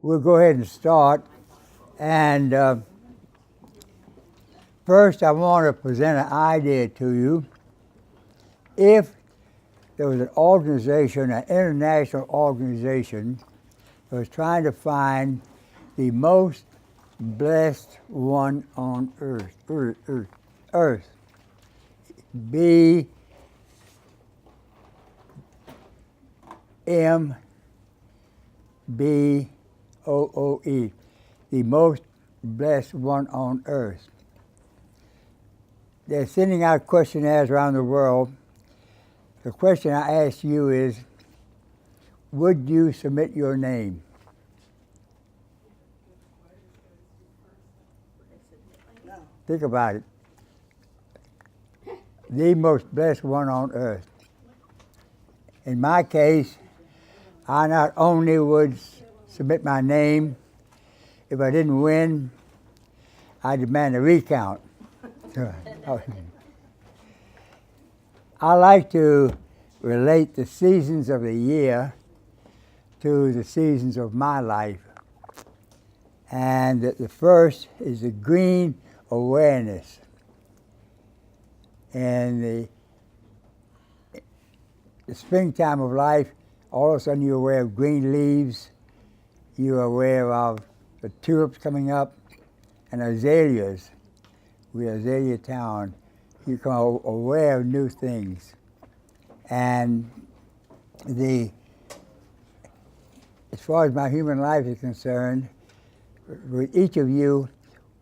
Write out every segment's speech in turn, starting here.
we'll go ahead and start. And first, I want to present an idea to you. If there was an organization, an international organization, that was trying to find the most blessed one on earth, earth. BMBOOE, the most blessed one on earth. They're sending out questionnaires around the world. The question I ask you is, would you submit your name? No. Think about it. The most blessed one on earth. In my case, I not only would submit my name, if I didn't win, I demand a recount. I like to relate the seasons of the year to the seasons of my life. And the first is the green awareness. And the springtime of life, all of a sudden you're aware of green leaves, you're aware of the tulips coming up, and azaleas. We're Azalea Town. You become aware of new things. And as far as my human life is concerned, with each of you,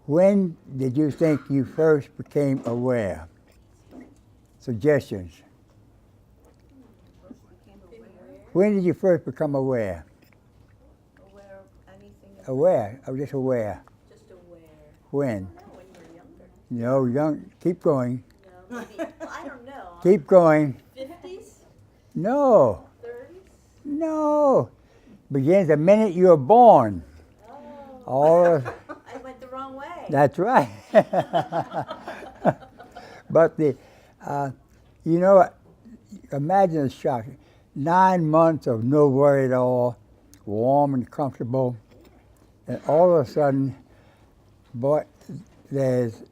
when did you think you first became aware? Suggestions. When did you first become aware? Aware of anything? Aware, just aware. Just aware. When? When you were younger. No, young. Keep going. No, maybe, well, I don't know. Keep going. 50s? No. 30s? No. Begins the minute you were born. Oh. All I went the wrong way. That's right. But imagine the shock. 9 months of no worry at all, warm and comfortable, and all of a sudden, boy, there's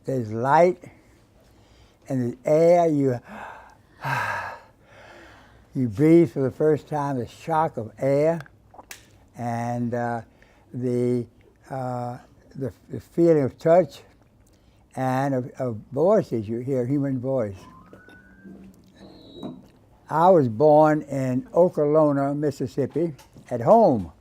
light and the air. You breathe for the first time, the shock of air, and the feeling of touch and of voices. You hear a human voice. I was born in Okolona, Mississippi, at home.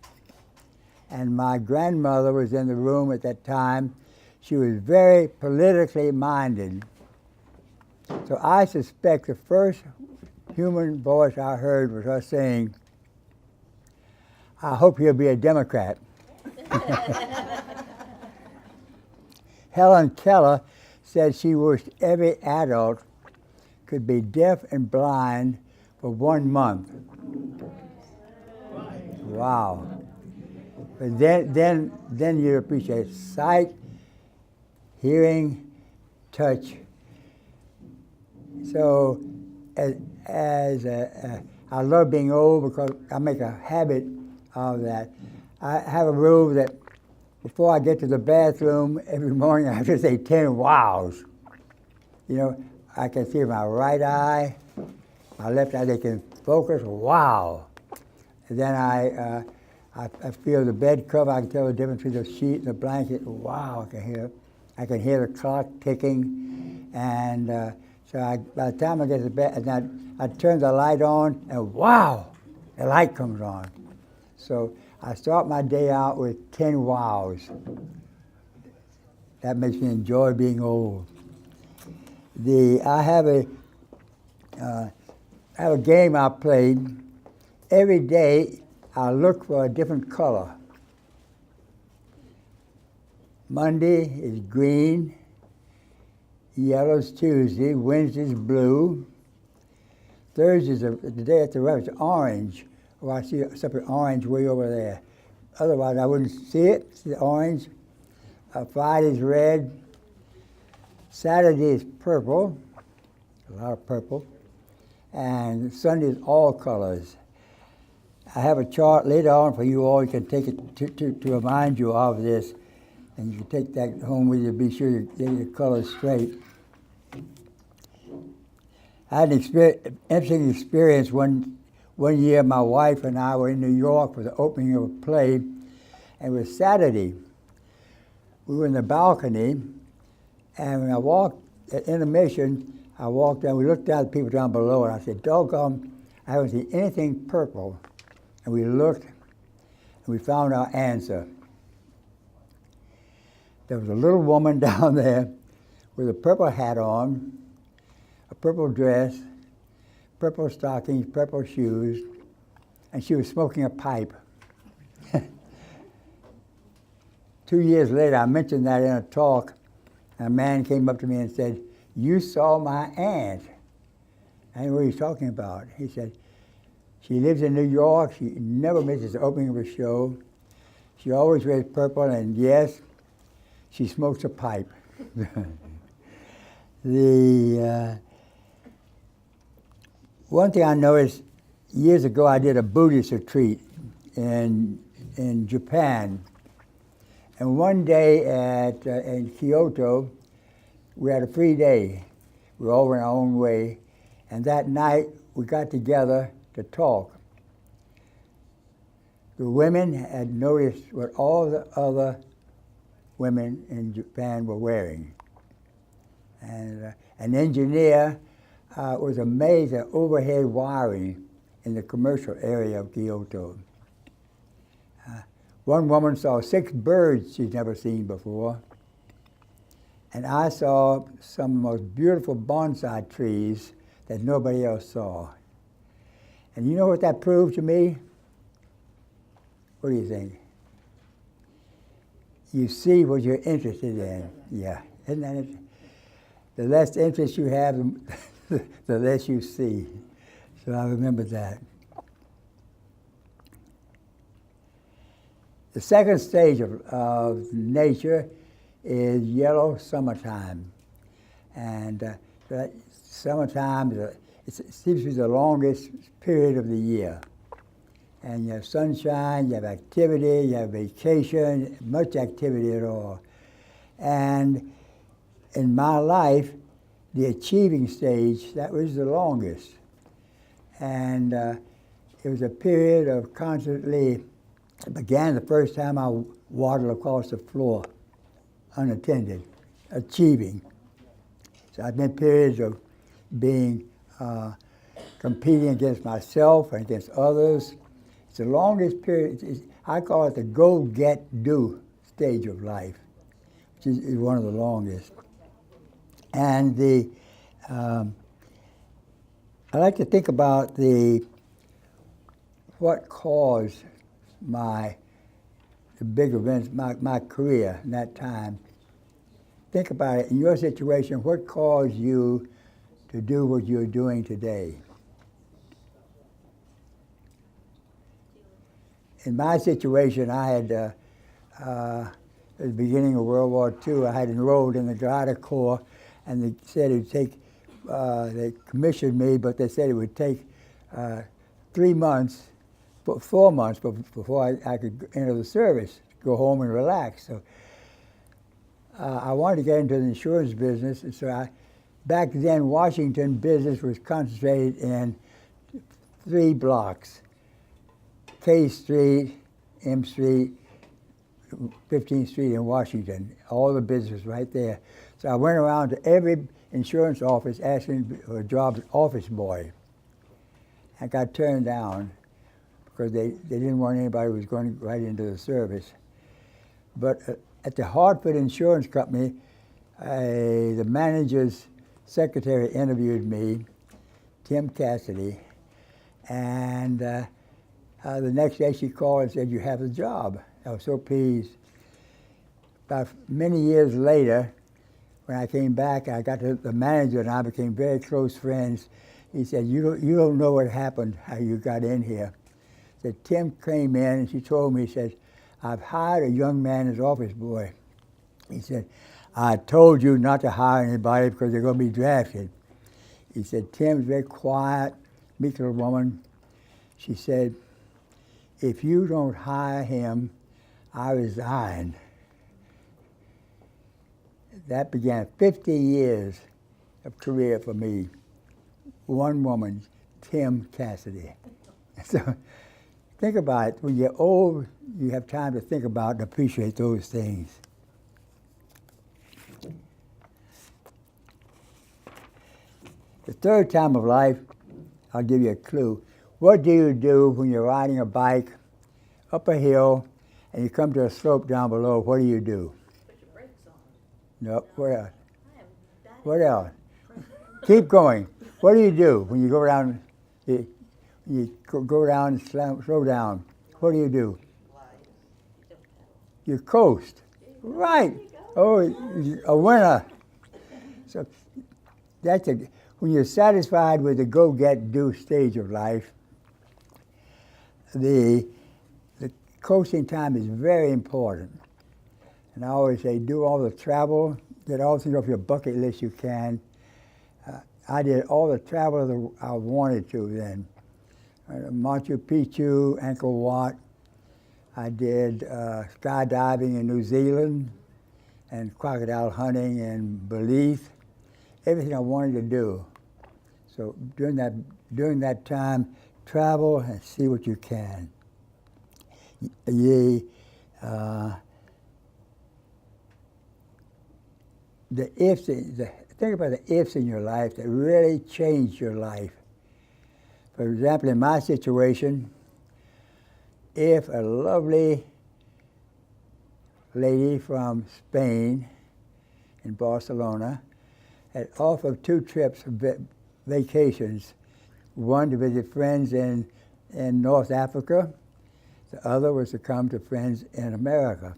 And my grandmother was in the room at that time. She was very politically minded. So I suspect the first human voice I heard was her saying, "I hope you'll be a Democrat." Helen Keller said she wished every adult could be deaf and blind for 1 month. Wow. But then you appreciate sight, hearing, touch. So I love being old because I make a habit of that. I have a rule that before I get to the bathroom every morning, I have to say 10 wows. You know, I can see my right eye, my left eye, they can focus, wow. And then I feel the bed cover, I can tell the difference between the sheet and the blanket, wow, I can hear the clock ticking. And so by the time I get to bed, and I turn the light on, and wow, the light comes on. So I start my day out with 10 wows. That makes me enjoy being old. I have a game I played. Every day I look for a different color. Monday is green, yellow's Tuesday, Wednesday's blue, Thursday's the day after the it's orange. Oh, I see something orange way over there. Otherwise I wouldn't see it, see the orange. Friday's red, Saturday is purple, a lot of purple, and Sunday is all colors. I have a chart later on for you all. You can take it to remind you of this, and you can take that home with you. Be sure you get your colors straight. I had an interesting experience one year. My wife and I were in New York for the opening of a play, and it was Saturday. We were in the balcony, and when I walked at intermission, I walked down. We looked down at the people down below, and I said, "Doggone, I haven't seen anything purple." And we looked, and we found our answer. There was a little woman down there with a purple hat on, a purple dress, purple stockings, purple shoes, and she was smoking a pipe. 2 years later, I mentioned that in a talk, and a man came up to me and said, "You saw my aunt." I didn't know what he was talking about. He said, "She lives in New York. She never misses the opening of a show. She always wears purple, and yes, she smokes a pipe." One thing I noticed, years ago I did a Buddhist retreat in Japan. And one day in Kyoto, we had a free day. We all went our own way. And that night, we got together to talk. The women had noticed what all the other women in Japan were wearing. And an engineer was amazed at overhead wiring in the commercial area of Kyoto. One woman saw 6 birds she'd never seen before. And I saw some of the most beautiful bonsai trees that nobody else saw. And you know what that proved to me? What do you think? You see what you're interested in. Yeah, isn't that it? The less interest you have, the less you see. So I remember that. The second stage of nature is yellow summertime. And that summertime, it seems to be the longest period of the year. And you have sunshine, you have activity, you have vacation, much activity at all. And in my life, the achieving stage, that was the longest. And it was a period of constantly, it began the first time I waddled across the floor, unattended, achieving. So I've been periods of being, competing against myself and against others. It's the longest period. I call it the go, get, do stage of life, which is one of the longest. And I like to think about what caused the big events, my career in that time. Think about it. In your situation, what caused you to do what you're doing today? In my situation, I had, at the beginning of World War II, I had enrolled in the Glider Corps, and they said it would take, they commissioned me, but they said it would take 4 months before I could enter the service, go home and relax. So I wanted to get into the insurance business, and so back then Washington business was concentrated in 3 blocks: K Street, M Street, 15th Street in Washington. All the business right there. So I went around to every insurance office asking for a job as office boy. I got turned down because they didn't want anybody who was going right into the service. But at the Hartford Insurance Company, the manager's secretary interviewed me, Tim Cassidy, and the next day she called and said, "You have the job." I was so pleased. About many years later, when I came back, I got to the manager and I became very close friends. He said, you don't know what happened, how you got in here." He said, "Tim came in and she told me," he said, "I've hired a young man as office boy." He said, "I told you not to hire anybody because they're going to be drafted." He said, "Tim's very quiet, meek little woman." She said, if you don't hire him, I resign. That began 50 years of career for me. One woman, Tim Cassidy. So think about it. When you're old, you have time to think about and appreciate those things. The third time of life, I'll give you a clue. What do you do when you're riding a bike up a hill and you come to a slope down below? What do you do? Put your brakes on. No, what else? I am bad at What else? Keep going. What do you do when you go down? Go down and slow down. What do you do? You coast. Right. Oh, a winner. So that's when you're satisfied with the go-get-do stage of life, the coasting time is very important. And I always say, do all the travel, get all the things off your bucket list you can. I did all the travel I wanted to then. Machu Picchu, Angkor Wat. I did skydiving in New Zealand and crocodile hunting in Belize. Everything I wanted to do. So during that time, travel and see what you can. Think about the ifs in your life that really changed your life. For example, in my situation, if a lovely lady from Spain in Barcelona had offered 2 trips, vacations, one to visit friends in North Africa, the other was to come to friends in America.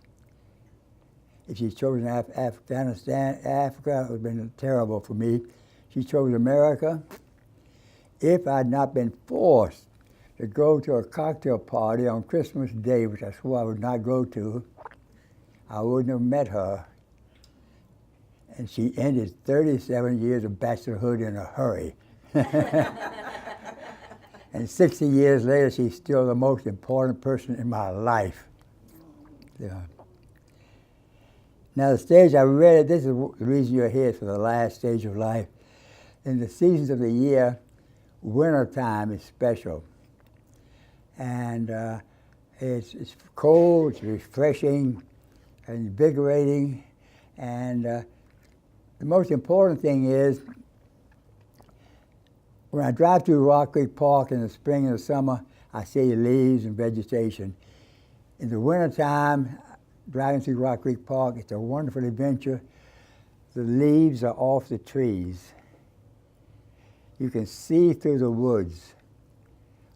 If she'd chosen Afghanistan, Africa, it would have been terrible for me. She chose America. If I'd not been forced to go to a cocktail party on Christmas Day, which I swore I would not go to, I wouldn't have met her. And she ended 37 years of bachelorhood in a hurry. And 60 years later, she's still the most important person in my life. Yeah. Now, the stage I read, this is the reason you're here, for the last stage of life. In the seasons of the year, winter time is special. And it's cold, it's refreshing, invigorating, and the most important thing is, when I drive through Rock Creek Park in the spring and the summer, I see leaves and vegetation. In the wintertime, driving through Rock Creek Park, it's a wonderful adventure. The leaves are off the trees. You can see through the woods.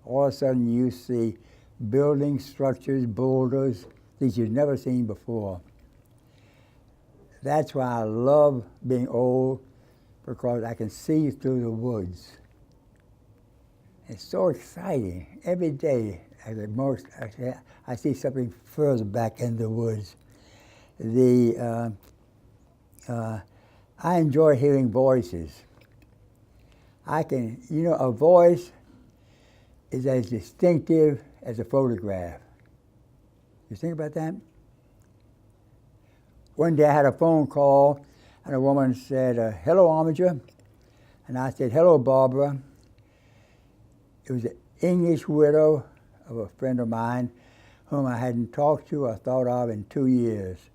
All of a sudden you see buildings, structures, boulders, things you've never seen before. That's why I love being old, because I can see through the woods. It's so exciting. Every day, at the most, I see something further back in the woods. I enjoy hearing voices. A voice is as distinctive as a photograph. You think about that? One day I had a phone call, and a woman said, "Hello, Armiger." And I said, "Hello, Barbara." It was an English widow of a friend of mine whom I hadn't talked to or thought of in 2 years.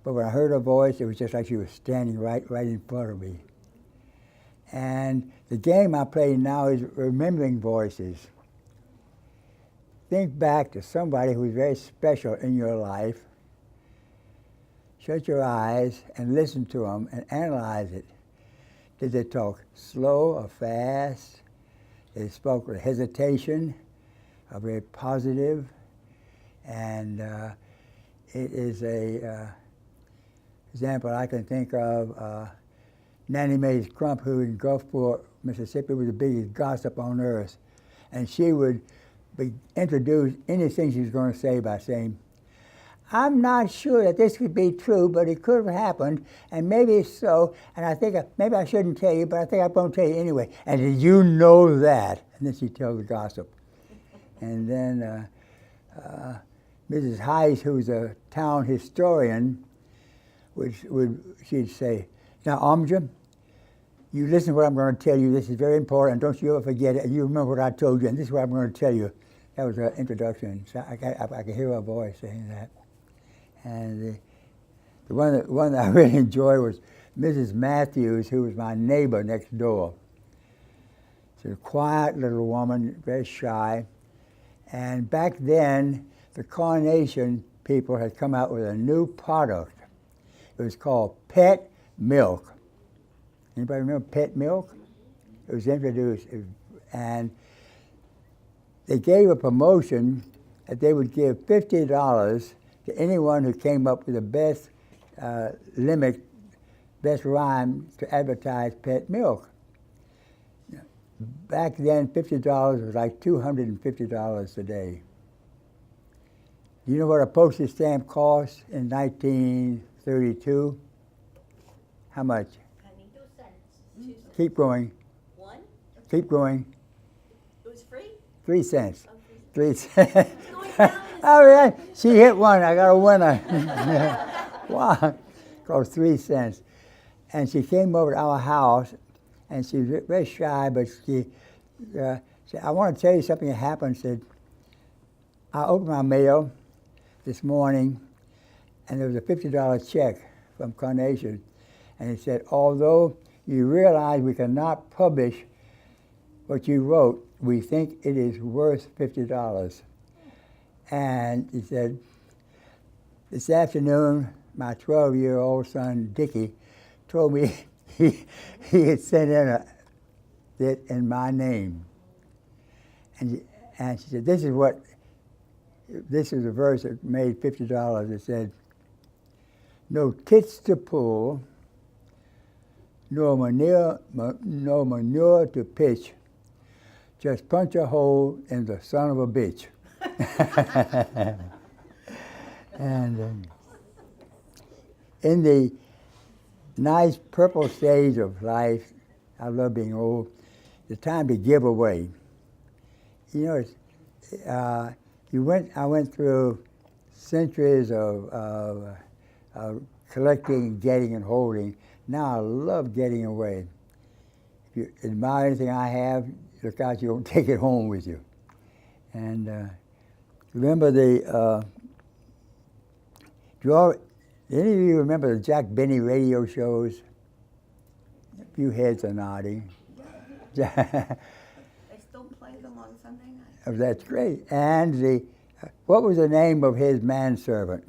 But when I heard her voice, it was just like she was standing right in front of me. And the game I play now is remembering voices. Think back to somebody who's very special in your life. Shut your eyes and listen to them and analyze it. Did they talk slow or fast? They spoke with hesitation, or very positive. And it is a example I can think of. Nanny Mays Crump, who in Gulfport, Mississippi, was the biggest gossip on earth. And she would introduce anything she was going to say by saying, "I'm not sure that this could be true, but it could have happened, and maybe it's so, and I think maybe I shouldn't tell you, but I think I'm going to tell you anyway. And did you know that?" And then she'd tell the gossip. And then Mrs. Heiss, who's a town historian, she'd say, "Now, Armiger, you listen to what I'm going to tell you. This is very important. Don't you ever forget it. You remember what I told you, and this is what I'm going to tell you." That was her introduction. So I could hear her voice saying that. And the one that I really enjoyed was Mrs. Matthews, who was my neighbor next door. She's a quiet little woman, very shy. And back then, the Carnation people had come out with a new product. It was called Pet Milk. Anybody remember Pet Milk? It was introduced, and they gave a promotion that they would give $50 to anyone who came up with the best best rhyme to advertise Pet Milk. Back then, $50 was like $250 today. You know what a postage stamp cost in 1932? How much? Penny. 2 cents. 2 cents. Keep going. 1? Keep going. It was free? 3 cents. Oh, 3 cents. It's going down. All right, she hit one. I got a winner. Wow, cost 3 cents. And she came over to our house, and she was very shy, but she said, "I want to tell you something that happened." Said, "I opened my mail this morning, and there was a $50 check from Carnation, and it said, 'Although you realize we cannot publish what you wrote, we think it is worth $50. And he said, "This afternoon, my 12-year-old son, Dickie, told me he had sent in it in my name." And she said, this is a verse that made $50. It said, "No tits to pull, no manure to pitch, just punch a hole in the son of a bitch." And in the nice purple stage of life, I love being old, the time to give away. You know, I went through centuries of collecting, getting, and holding. Now I love getting away. If you admire anything I have, look out you don't take it home with you. And remember any of you remember the Jack Benny radio shows? A few heads are nodding. They still play them on Sunday night. Oh, that's great. And what was the name of his manservant?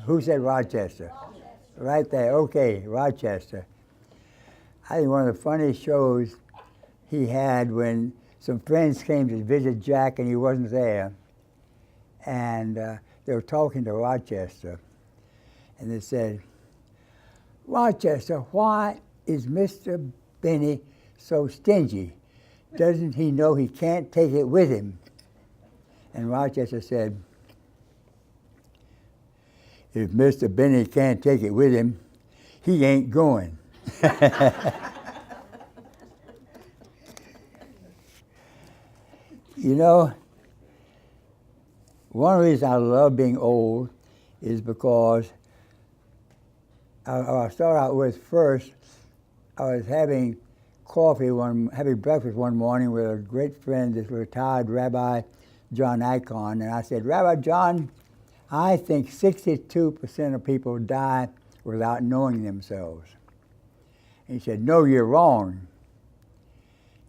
Who said Rochester? Right there. Okay, Rochester. I think one of the funniest shows he had when some friends came to visit Jack and he wasn't there. And they were talking to Rochester. And they said, "Rochester, why is Mr. Benny so stingy? Doesn't he know he can't take it with him?" And Rochester said, "If Mr. Benny can't take it with him, he ain't going." You know, one reason I love being old is because I'll start out with first, I was having breakfast one morning with a great friend, this retired Rabbi John Icahn, and I said, "Rabbi John, I think 62% of people die without knowing themselves." And he said, "No, you're wrong."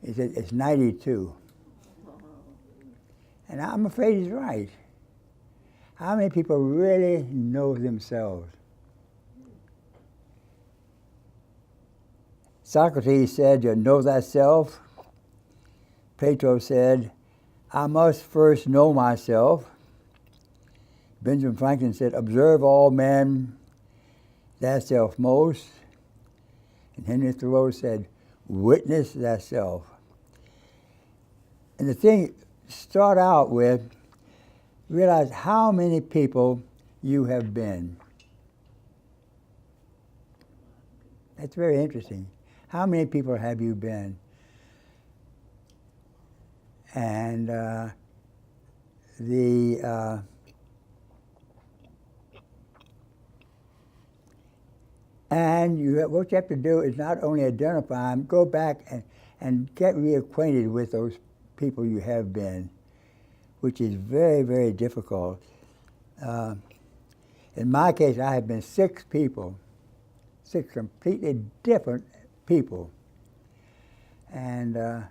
He said, "It's 92. And I'm afraid he's right. How many people really know themselves? Socrates said, "You know thyself." Plato said, "I must first know myself." Benjamin Franklin said, "Observe all men, thyself most." And Henry Thoreau said, "Witness thyself." And the thing, start out with, realize how many people you have been. That's very interesting. How many people have you been? And And what you have to do is not only identify them, go back and get reacquainted with those people you have been, which is very, very difficult. In my case, I have been 6 people, 6 completely different people. And the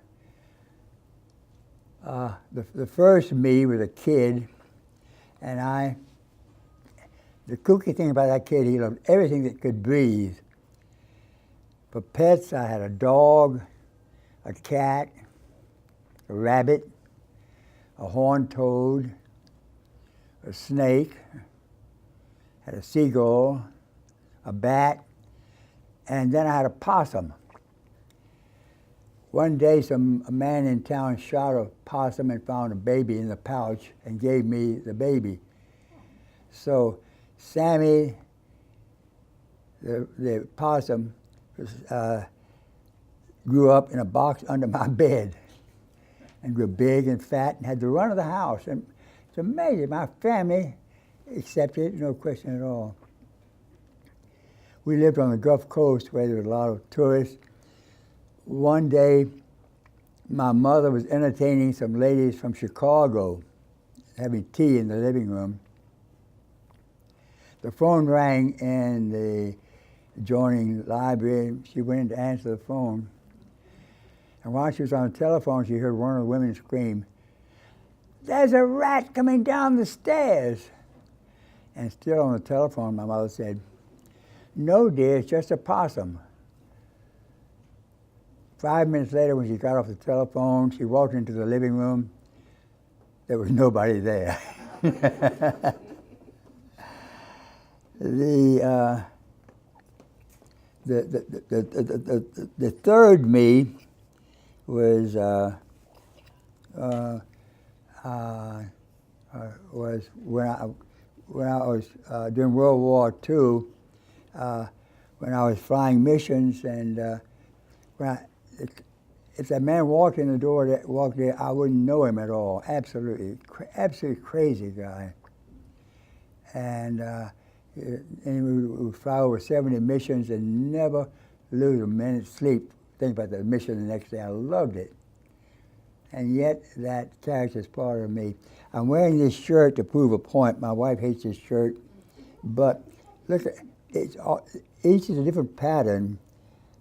first me was a kid, and the kooky thing about that kid, he loved everything that could breathe. For pets, I had a dog, a cat, a rabbit, a horned toad, a snake, had a seagull, a bat, and then I had a possum. One day, a man in town shot a possum and found a baby in the pouch and gave me the baby. So Sammy, the possum, grew up in a box under my bed and grew big and fat and had the run of the house. And it's amazing. My family accepted it, no question at all. We lived on the Gulf Coast where there were a lot of tourists. One day, my mother was entertaining some ladies from Chicago, having tea in the living room. The phone rang in the adjoining library. She went in to answer the phone. And while she was on the telephone, she heard one of the women scream, "There's a rat coming down the stairs." And still on the telephone, my mother said, "No, dear, it's just a possum." 5 minutes later, when she got off the telephone, she walked into the living room. There was nobody there. The third me was when I was during World War II, when I was flying missions, and if that man walked in the door that walked there, I wouldn't know him at all. Absolutely crazy guy. And we would fly over 70 missions and never lose a minute's sleep. Think about the mission the next day. I loved it. And yet that character is part of me. I'm wearing this shirt to prove a point. My wife hates this shirt, but look, each is a different pattern,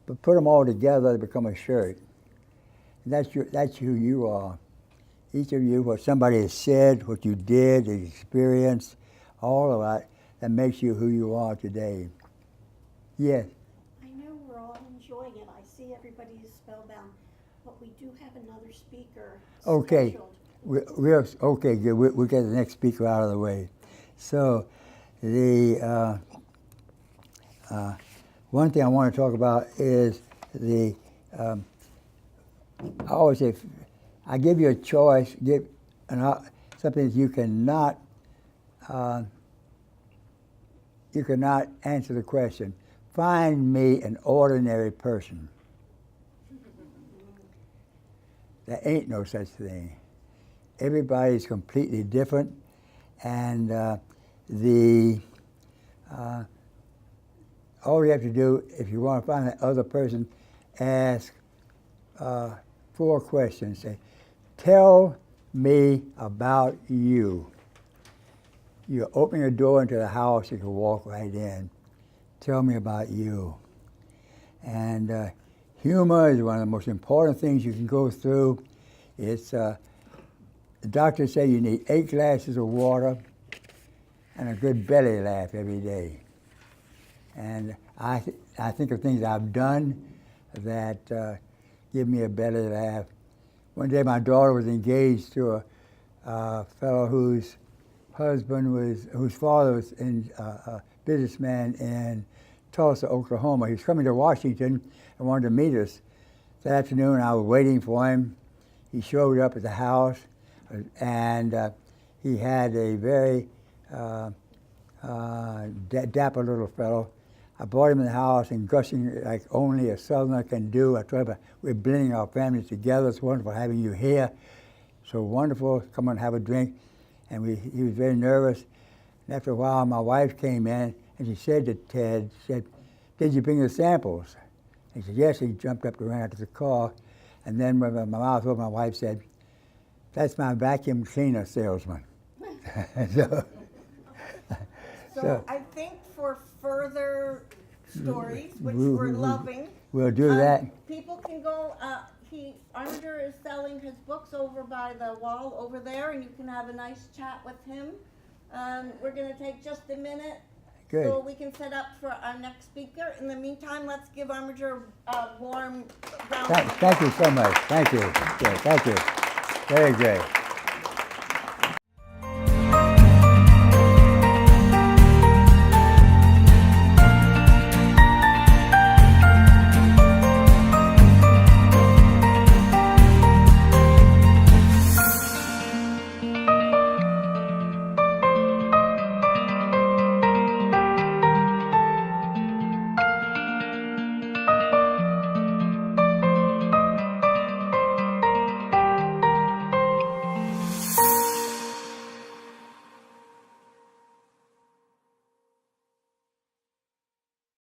but put them all together to become a shirt. And that's who you are. Each of you, what somebody has said, what you did, the experience, all of that makes you who you are today. Yes? I know we're all enjoying it. I see everybody is spellbound, but we do have another speaker Okay. scheduled. Okay, good. We'll get the next speaker out of the way. So, the one thing I want to talk about is I always say, if I give you a choice, something that you cannot answer the question. Find me an ordinary person. There ain't no such thing. Everybody's completely different, and all you have to do, if you want to find that other person, ask 4 questions. Say, tell me about you. You're opening a door into the house, you can walk right in. Tell me about you. And humor is one of the most important things you can go through. It's the doctors say you need 8 glasses of water and a good belly laugh every day. And I think of things I've done that give me a belly laugh. One day my daughter was engaged to a fellow whose father was a businessman in Tulsa, Oklahoma. He was coming to Washington and wanted to meet us. That afternoon I was waiting for him. He showed up at the house, and he had a very dapper little fellow. I brought him in the house and gushing like only a Southerner can do. I told him, we're blending our families together. It's wonderful having you here. So wonderful. Come on, have a drink. and he was very nervous. And after a while, my wife came in, and she said to Ted, she said, "Did you bring the samples?" He said, "Yes." He jumped up and ran out to the car. And then when my mouth open, my wife said, "That's my vacuum cleaner salesman." so, So I think for further stories, which we're loving, we'll do that. people can go. Armiger is selling his books over by the wall over there, and you can have a nice chat with him. We're going to take just a minute Good. so we can set up for our next speaker. In the meantime, let's give Armiger a warm round of applause. Thank you so much. Thank you. Good. Thank you. Very good.